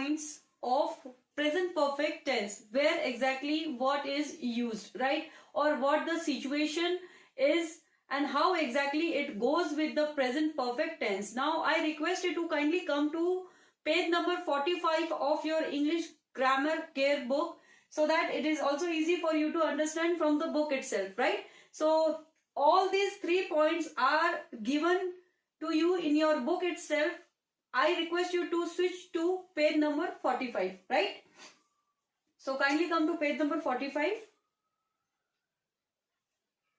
points of present perfect tense, where exactly what is used, right? Or what the situation is and how exactly it goes with the present perfect tense. Now I request you to kindly come to page number 45 of your English grammar care book, so that it is also easy for you to understand from the book itself, right? So all these 3 points are given to you in your book itself. I request you to switch to page number 45, right? So kindly come to page number 45.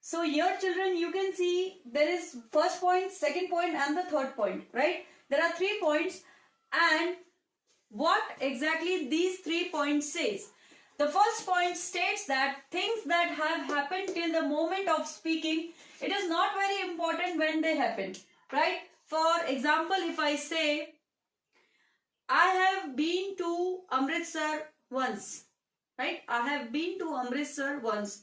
So here children, you can see there is first point, second point and the third point, right? There are 3 points, and what exactly these 3 points says. The first point states that things that have happened till the moment of speaking, it is not very important when they happen, right? For example, if I say, I have been to Amritsar once, right? I have been to Amritsar once.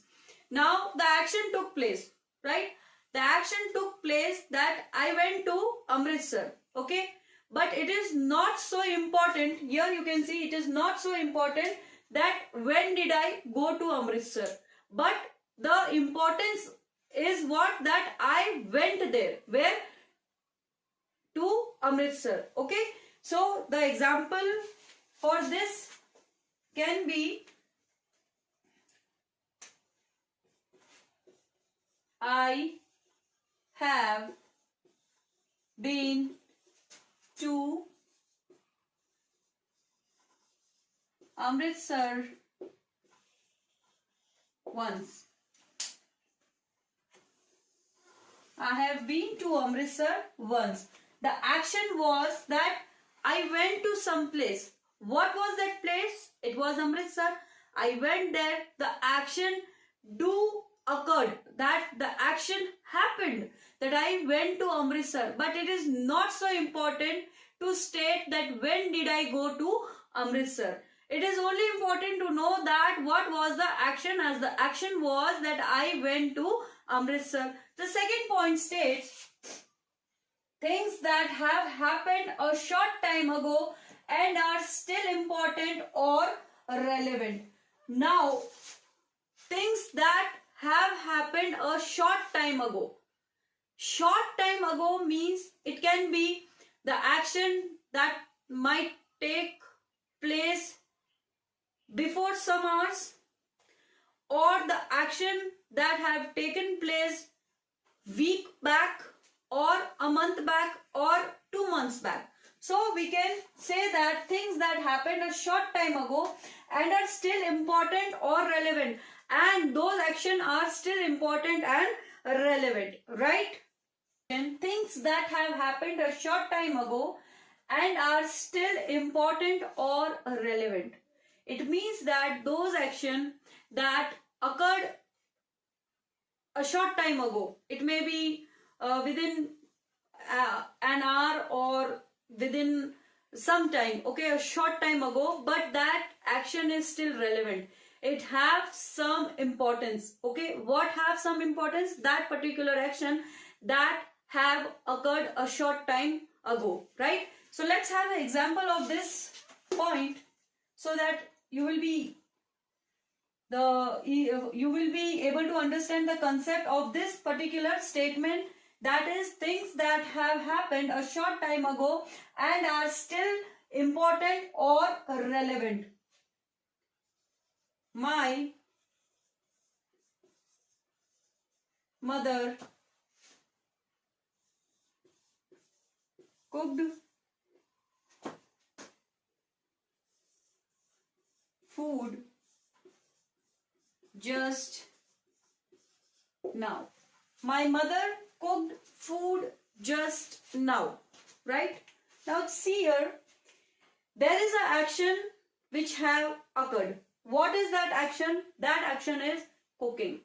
Now the action took place, right? The action took place that I went to Amritsar, okay? But it is not so important, here you can see it is not so important that when did I go to Amritsar. But the importance is what, that I went there. Where? To Amritsar, okay? So the example for this can be, I have been to Amritsar once. I have been to Amritsar once. The action was that I went to some place. What was that place? It was Amritsar. I went there. The action do occurred, that the action happened, that I went to Amritsar. But it is not so important to state that when did I go to Amritsar. It is only important to know that what was the action, as the action was that I went to Amritsar. The second point states things that have happened a short time ago and are still important or relevant. Now, things that have happened a short time ago. Short time ago means it can be the action that might take place before some hours, or the action that have taken place week back, or a month back, or 2 months back. So we can say that things that happened a short time ago and are still important or relevant, and those actions are still important and relevant, right? And things that have happened a short time ago and are still important or relevant. It means that those actions that occurred a short time ago, it may be within an hour or within some time, okay, a short time ago, but that action is still relevant. It have some importance, okay. What have some importance? That particular action that have occurred a short time ago, right? So let's have an example of this point, so that you will be able to understand the concept of this particular statement, that is things that have happened a short time ago and are still important or relevant. My mother cooked food just now. My mother cooked food just now, right? Now see here, there is an action which have occurred. What is that action? That action is cooking,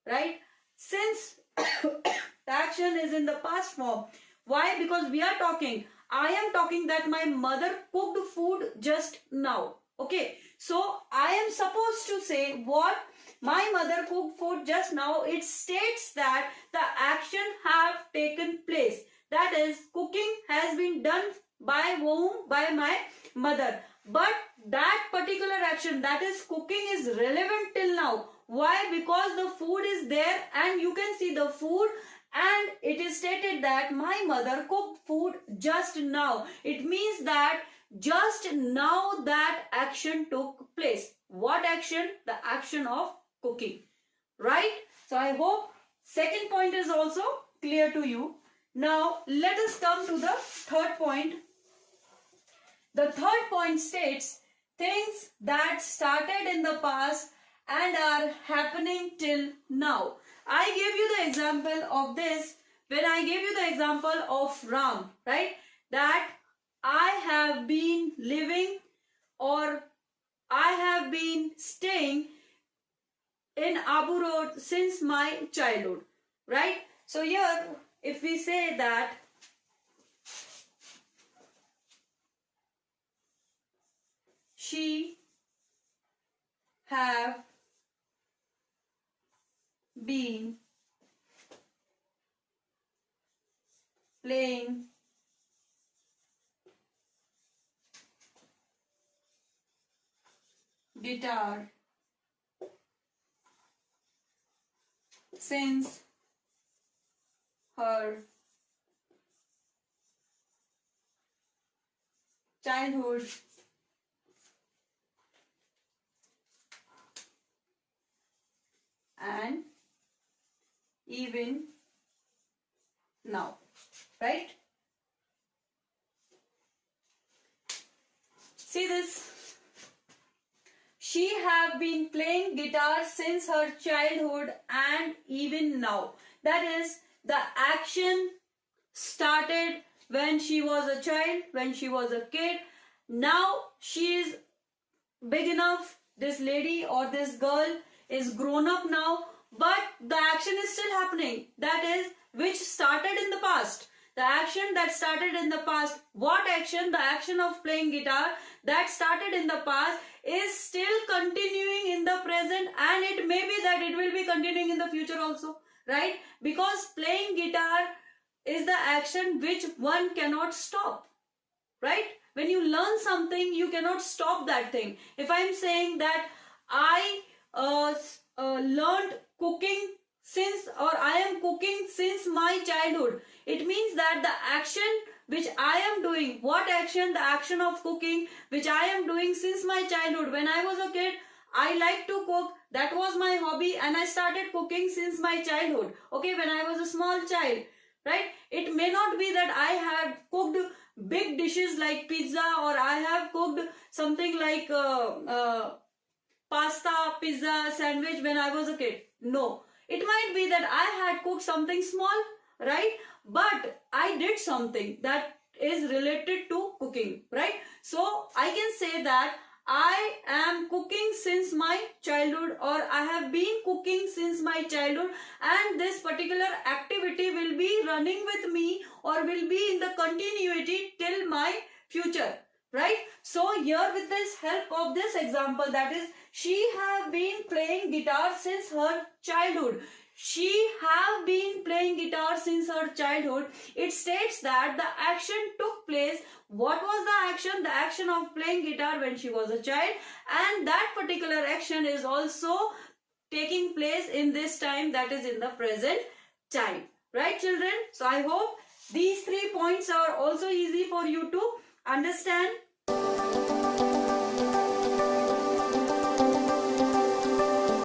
right? Since the action is in the past form, why? Because we are talking, I am talking that my mother cooked food just now, okay? So I am supposed to say what? My mother cooked food just now. It states that the action have taken place. That is, cooking has been done by whom? By my mother. but that particular action, that is cooking, is relevant till now. Why? Because the food is there and you can see the food, and it is stated that my mother cooked food just now. It means that just now that action took place. What action? The action of cooking. Right? So I hope second point is also clear to you. Now let us come to the third point. The third point states things that started in the past and are happening till now. I gave you the example of this when I gave you the example of Ram, right? That I have been living, or I have been staying in Abu Road since my childhood, right? So here, if we say that she have been playing guitar since her childhood, and even now, right? See this. She have been playing guitar since her childhood and even now. That is, the action started when she was a child, when she was a kid. Now she is big enough. This lady or this girl is grown up now, but the action is still happening. That is, which started in the past. The action that started in the past. What action? The action of playing guitar that started in the past is still continuing in the present, and it may be that it will be continuing in the future also, right? Because playing guitar is the action which one cannot stop, right? When you learn something, you cannot stop that thing. If I'm saying that I learned cooking since, or I am cooking since my childhood, it means that the action which I am doing, what action? The action of cooking which I am doing since my childhood. When I was a kid, I like to cook. That was my hobby, and I started cooking since my childhood. Okay, when I was a small child, right? It may not be that I had cooked big dishes like pizza, or I have cooked something like pasta, pizza, sandwich when I was a kid. No. It might be that I had cooked something small, right? But I did something that is related to cooking, right? So I can say that I am cooking since my childhood, or I have been cooking since my childhood, and this particular activity will be running with me, or will be in the continuity till my future, right? So here, with this help of this example, that is, she have been playing guitar since her childhood. She have been playing guitar since her childhood. It states that the action took place. What was the action? The action of playing guitar when she was a child, and that particular action is also taking place in this time, that is in the present time. Right, children? So I hope these 3 points are also easy for you to understand.